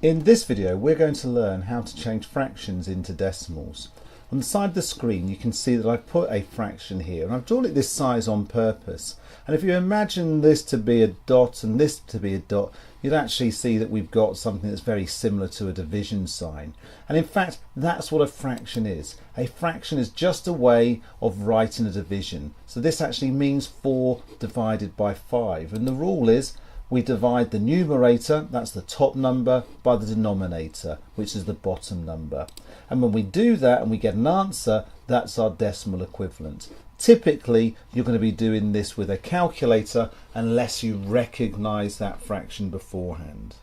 In this video we're going to learn how to change fractions into decimals. On the side of the screen you can see that I've put a fraction here, and I've drawn it this size on purpose. And if you imagine this to be a dot and this to be a dot, you'd actually see that we've got something that's very similar to a division sign. And in fact that's what a fraction is. A fraction is just a way of writing a division. So this actually means 4 divided by 5, and the rule is we divide the numerator, that's the top number, by the denominator, which is the bottom number. And when we do that and we get an answer, that's our decimal equivalent. Typically, you're going to be doing this with a calculator unless you recognize that fraction beforehand.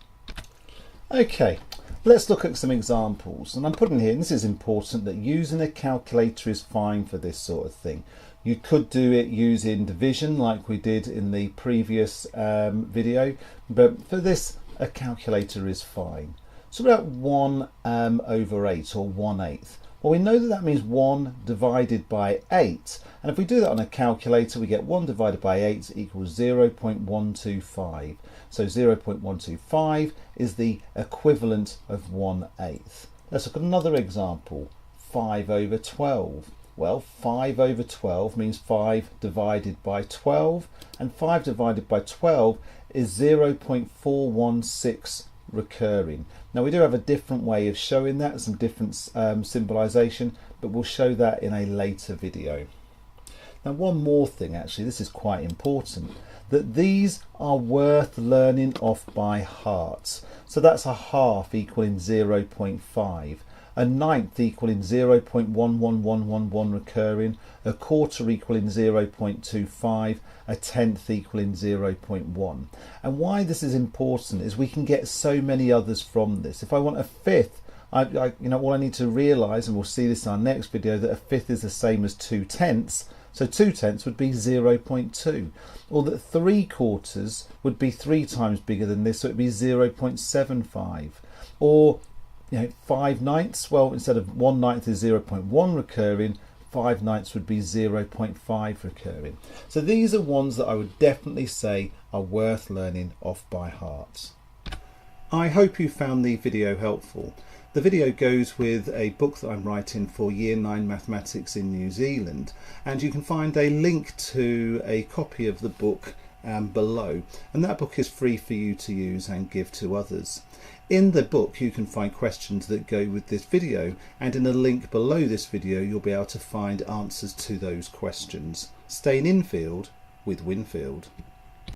Okay, let's look at some examples. And I'm putting here, and this is important, that using a calculator is fine for this sort of thing. You could do it using division like we did in the previous video, but for this a calculator is fine. So about 1 over 8, or 1/8. Well, we know that that means 1 divided by 8, and if we do that on a calculator we get 1 divided by 8 equals 0.125. So 0.125 is the equivalent of 1/8. Let's look at another example. 5 over 12. Well, 5 over 12 means 5 divided by 12, and 5 divided by 12 is 0.416 recurring. Now we do have a different way of showing that, some different symbolisation, but we'll show that in a later video. Now one more thing, actually, this is quite important, that these are worth learning off by heart. So that's a half equaling 0.5. A ninth equaling 0.11111 recurring, a quarter equaling 0.25, a tenth equaling 0.1. And why this is important is we can get so many others from this. If I want a fifth, all I need to realise, and we'll see this in our next video, that a fifth is the same as 2/10. So 2/10 would be 0.2, or that 3/4 would be 3 times bigger than this, so it would be 0.75, or 5/9, well, instead of 1/9 is 0.1 recurring, 5/9 would be 0.5 recurring. So these are ones that I would definitely say are worth learning off by heart. I hope you found the video helpful. The video goes with a book that I'm writing for Year 9 Mathematics in New Zealand, and you can find a link to a copy of the book below, and that book is free for you to use and give to others. In the book you can find questions that go with this video, and in a link below this video you'll be able to find answers to those questions. Staying in field with Winfield.